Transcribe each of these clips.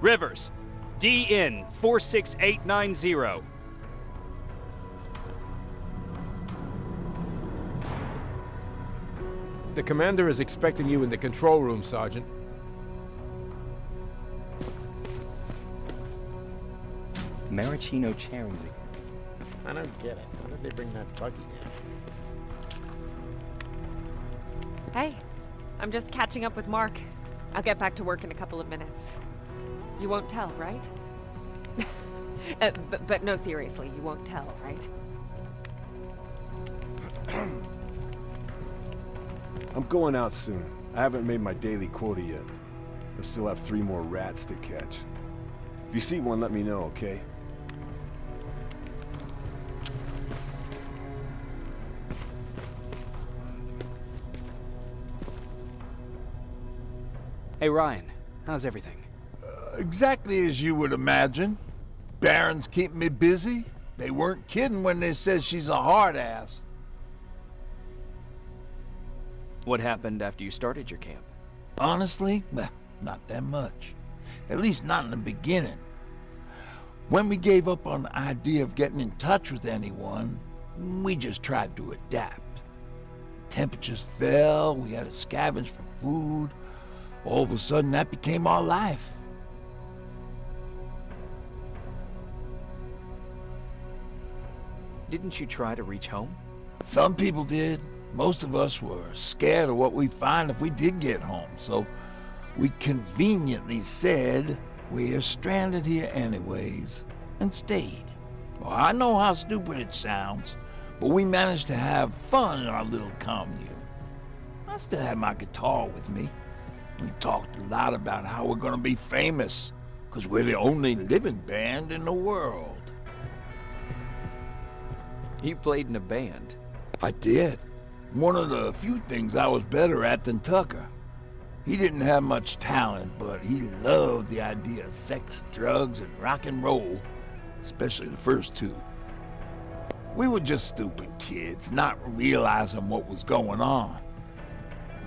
Rivers, DN 46890. The commander is expecting you in the control room, Sergeant. Maraschino cherries again. I don't get it. Why did they bring that buggy down? Hey, I'm just catching up with Mark. I'll get back to work in a couple of minutes. You won't tell, right? But no, seriously, you won't tell, right? I'm going out soon. I haven't made my daily quota yet. I still have 3 more rats to catch. If you see one, let me know, okay? Hey Ryan, how's everything? Exactly as you would imagine. Baron's keeping me busy. They weren't kidding when they said she's a hard ass. What happened after you started your camp? Honestly, well, not that much. At least not in the beginning. When we gave up on the idea of getting in touch with anyone, we just tried to adapt. Temperatures fell, we had to scavenge for food. All of a sudden, that became our life. Didn't you try to reach home? Some people did. Most of us were scared of what we'd find if we did get home, so we conveniently said we're stranded here anyways, and stayed. Well, I know how stupid it sounds, but we managed to have fun in our little commune. I still had my guitar with me. We talked a lot about how we're gonna be famous, because we're the only living band in the world. You played in a band. I did. One of the few things I was better at than Tucker. He didn't have much talent, but he loved the idea of sex, drugs, and rock and roll, especially the first 2. We were just stupid kids, not realizing what was going on.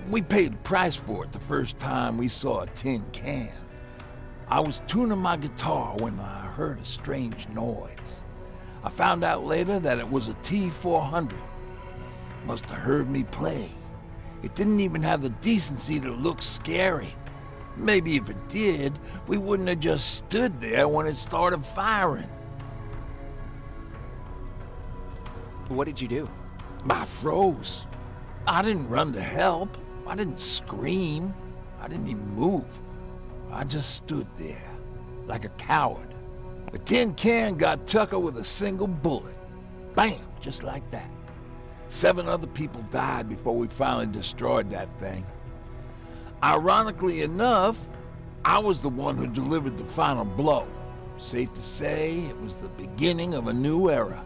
We paid the price for it the first time we saw a tin can. I was tuning my guitar when I heard a strange noise. I found out later that it was a T-400. Must have heard me play. It didn't even have the decency to look scary. Maybe if it did, we wouldn't have just stood there when it started firing. What did you do? I froze. I didn't run to help. I didn't scream. I didn't even move. I just stood there, like a coward. The tin can got Tucker with a single bullet. Bam, just like that. 7 other people died before we finally destroyed that thing. Ironically enough, I was the one who delivered the final blow. Safe to say, it was the beginning of a new era.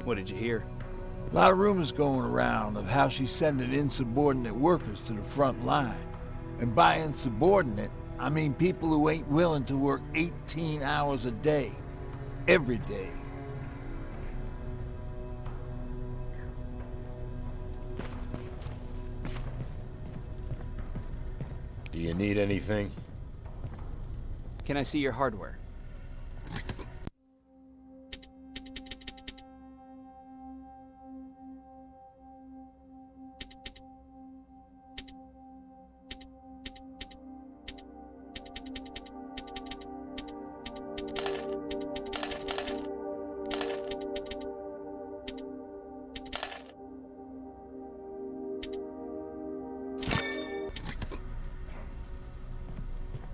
What did you hear? A lot of rumors going around of how she's sending insubordinate workers to the front line. And by insubordinate, I mean people who ain't willing to work 18 hours a day, every day. Do you need anything? Can I see your hardware?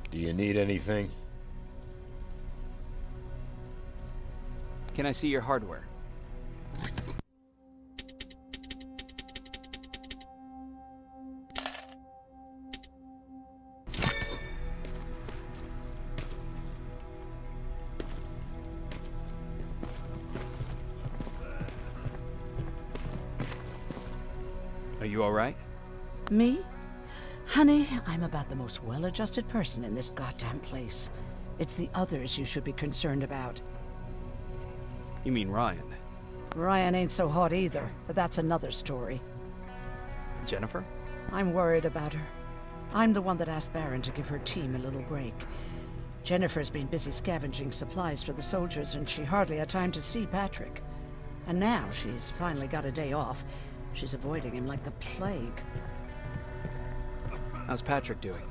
Do you need anything? Can I see your hardware? Are you all right? Me? Honey, I'm about the most well-adjusted person in this goddamn place. It's the others you should be concerned about. You mean Ryan? Ryan ain't so hot either, but that's another story. Jennifer? I'm worried about her. I'm the one that asked Baron to give her team a little break. Jennifer's been busy scavenging supplies for the soldiers, and she hardly had time to see Patrick. And now she's finally got a day off. She's avoiding him like the plague. How's Patrick doing?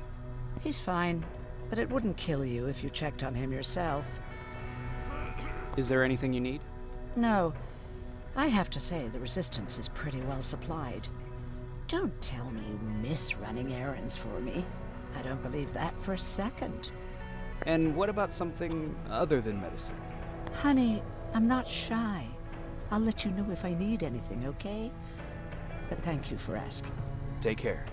He's fine, but it wouldn't kill you if you checked on him yourself. Is there anything you need? No. I have to say the Resistance is pretty well supplied. Don't tell me you miss running errands for me. I don't believe that for a second. And what about something other than medicine? Honey, I'm not shy. I'll let you know if I need anything, okay? But thank you for asking. Take care.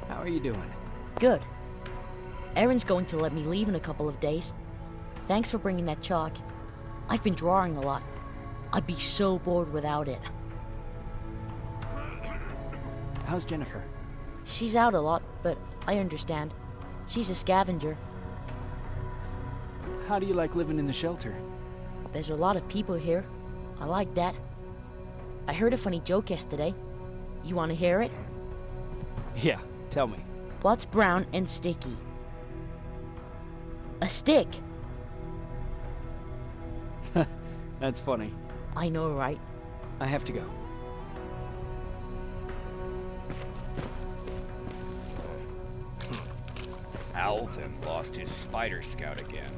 How are you doing? Good. Erin's going to let me leave in a couple of days. Thanks for bringing that chalk. I've been drawing a lot. I'd be so bored without it. How's Jennifer? She's out a lot, but I understand. She's a scavenger. How do you like living in the shelter? There's a lot of people here. I like that. I heard a funny joke yesterday. You want to hear it? Yeah, tell me. What's brown and sticky? A stick! That's funny. I know, right? I have to go. Alvin lost his spider scout again.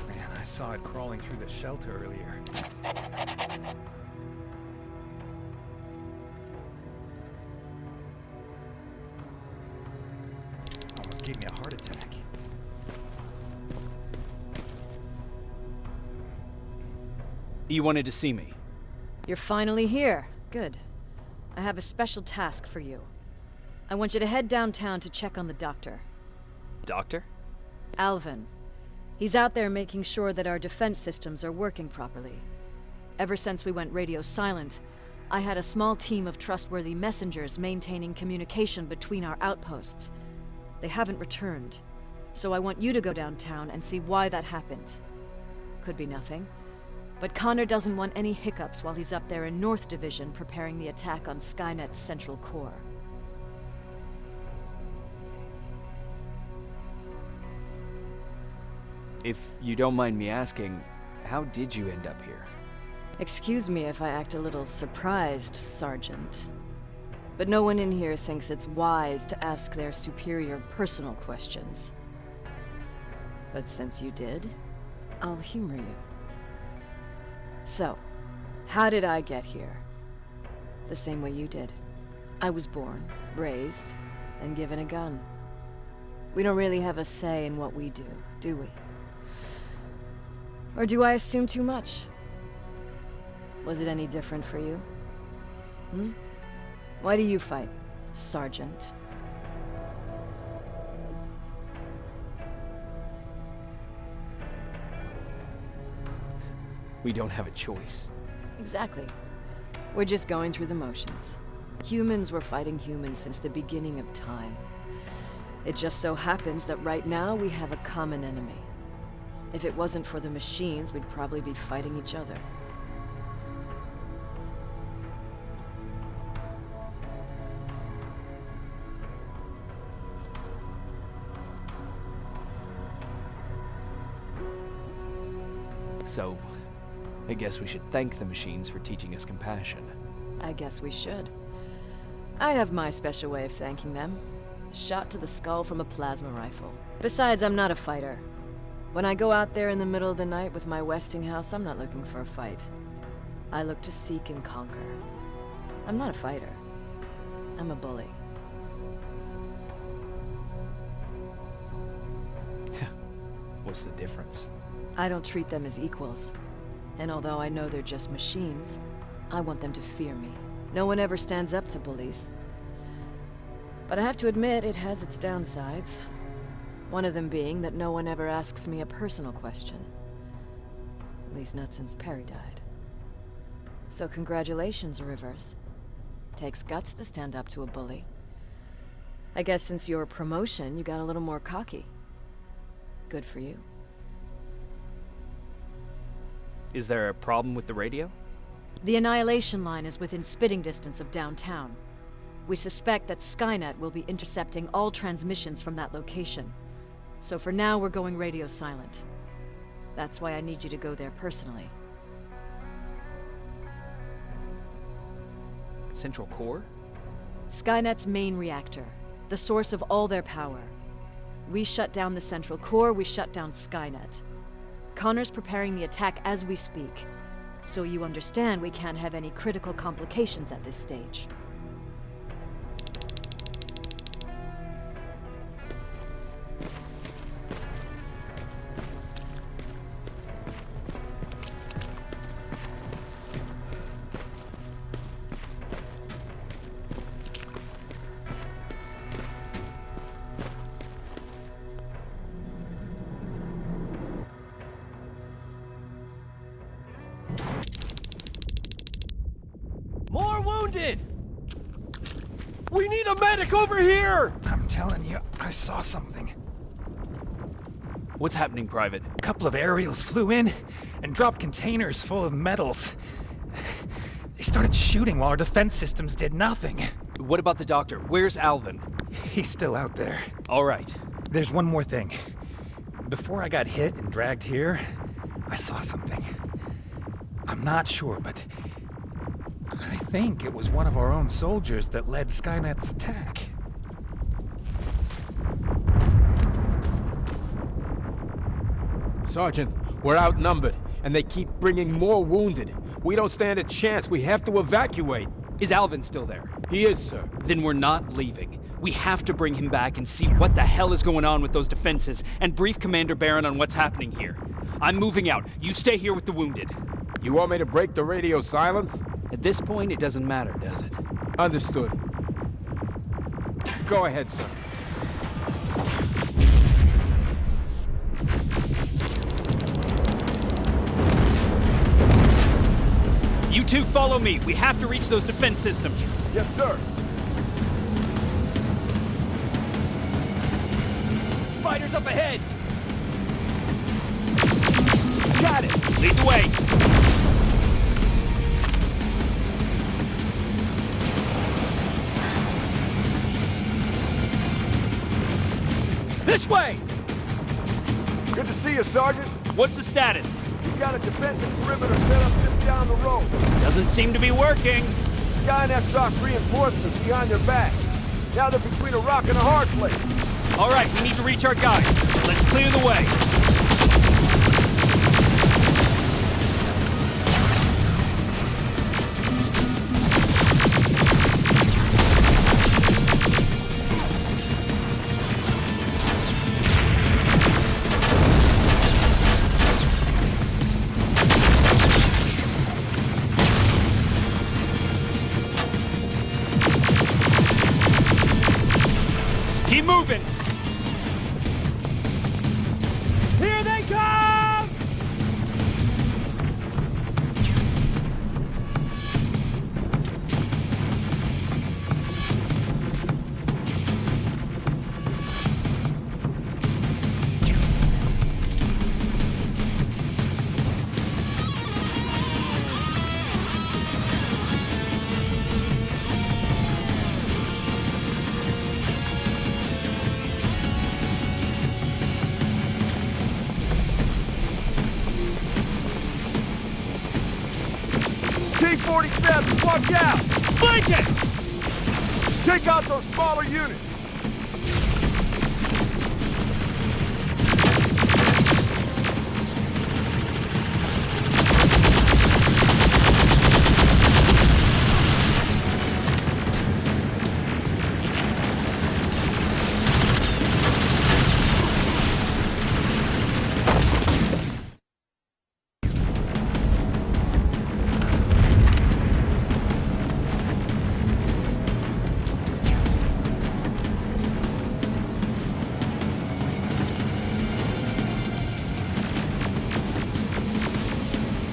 Man, I saw it crawling through the shelter earlier. Almost gave me a heart attack. You wanted to see me? You're finally here. Good. I have a special task for you. I want you to head downtown to check on the doctor. Doctor? Alvin. He's out there making sure that our defense systems are working properly. Ever since we went radio silent, I had a small team of trustworthy messengers maintaining communication between our outposts. They haven't returned, so I want you to go downtown and see why that happened. Could be nothing, but Connor doesn't want any hiccups while he's up there in North Division preparing the attack on Skynet's central core. If you don't mind me asking, how did you end up here? Excuse me if I act a little surprised, Sergeant. But no one in here thinks it's wise to ask their superior personal questions. But since you did, I'll humor you. So, how did I get here? The same way you did. I was born, raised, and given a gun. We don't really have a say in what we do we? Or do I assume too much? Was it any different for you? Why do you fight, Sergeant? We don't have a choice. Exactly. We're just going through the motions. Humans were fighting humans since the beginning of time. It just so happens that right now we have a common enemy. If it wasn't for the machines, we'd probably be fighting each other. So, I guess we should thank the machines for teaching us compassion. I guess we should. I have my special way of thanking them. A shot to the skull from a plasma rifle. Besides, I'm not a fighter. When I go out there in the middle of the night with my Westinghouse, I'm not looking for a fight. I look to seek and conquer. I'm not a fighter. I'm a bully. What's the difference? I don't treat them as equals. And although I know they're just machines, I want them to fear me. No one ever stands up to bullies. But I have to admit, it has its downsides. One of them being that no one ever asks me a personal question. At least not since Perry died. So congratulations, Rivers. Takes guts to stand up to a bully. I guess since your promotion, you got a little more cocky. Good for you. Is there a problem with the radio? The Annihilation Line is within spitting distance of downtown. We suspect that Skynet will be intercepting all transmissions from that location. So for now, we're going radio silent. That's why I need you to go there personally. Central Core? Skynet's main reactor, the source of all their power. We shut down the Central Core, we shut down Skynet. Connor's preparing the attack as we speak. So you understand we can't have any critical complications at this stage. More wounded! We need a medic over here! I'm telling you, I saw something. What's happening, Private? A couple of aerials flew in and dropped containers full of metals. They started shooting while our defense systems did nothing. What about the doctor? Where's Alvin? He's still out there. All right. There's one more thing. Before I got hit and dragged here, I saw something. I'm not sure, but I think it was one of our own soldiers that led Skynet's attack. Sergeant, we're outnumbered, and they keep bringing more wounded. We don't stand a chance. We have to evacuate. Is Alvin still there? He is, sir. Then we're not leaving. We have to bring him back and see what the hell is going on with those defenses, and brief Commander Barron on what's happening here. I'm moving out. You stay here with the wounded. You want me to break the radio silence? At this point, it doesn't matter, does it? Understood. Go ahead, sir. You two follow me. We have to reach those defense systems. Yes, sir. Spiders up ahead! Got it. Lead the way. This way! Good to see you, Sergeant. What's the status? We've got a defensive perimeter set up just down the road. Doesn't seem to be working. Skynet dropped reinforcements behind their backs. Now they're between a rock and a hard place. All right, we need to reach our guys. Let's clear the way. Keep moving! Here they come! T-47, watch out! Flank it! Take out those smaller units!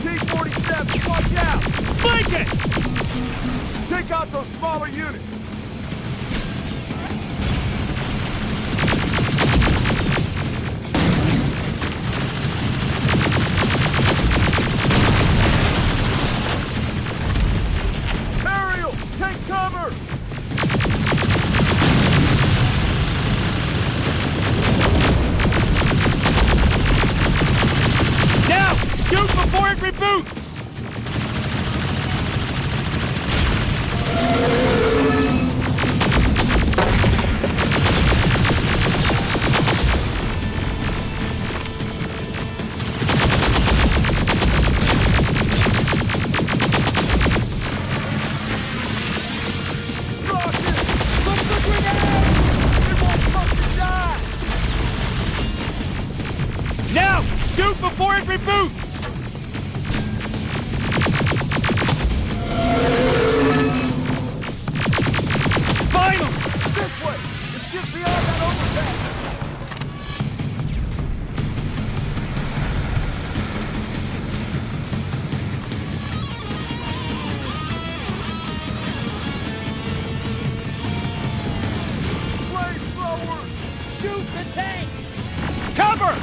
T-47, watch out! Flank it! Take out those smaller units! before it reboots! Now, shoot before it reboots! Finally! This way! It's just beyond that overpass! Flamethrower! Shoot the tank! Cover!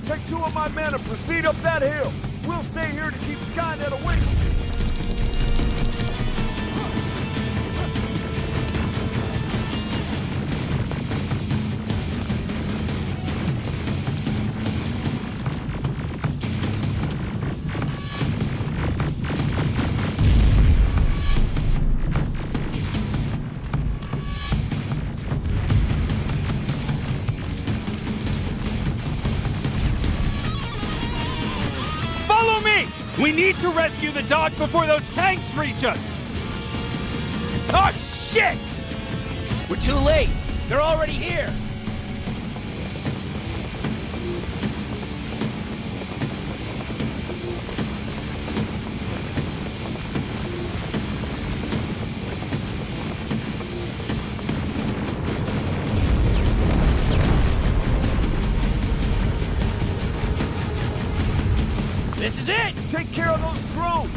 Take 2 of my men and proceed up that hill. We'll stay here to keep Skynet awake. We need to rescue the dock before those tanks reach us! Oh, shit! We're too late. They're already here. This is it! Take care of those drones!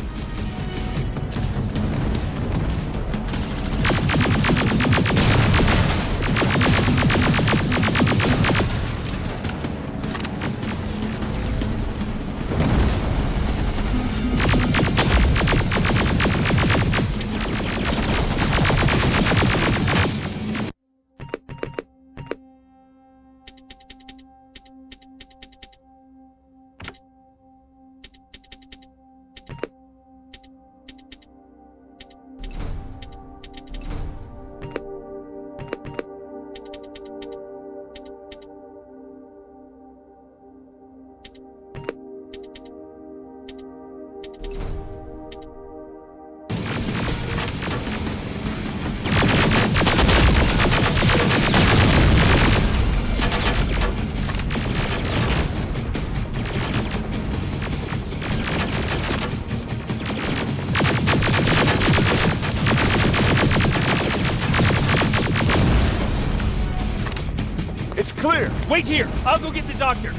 Wait here! I'll go get the doctor!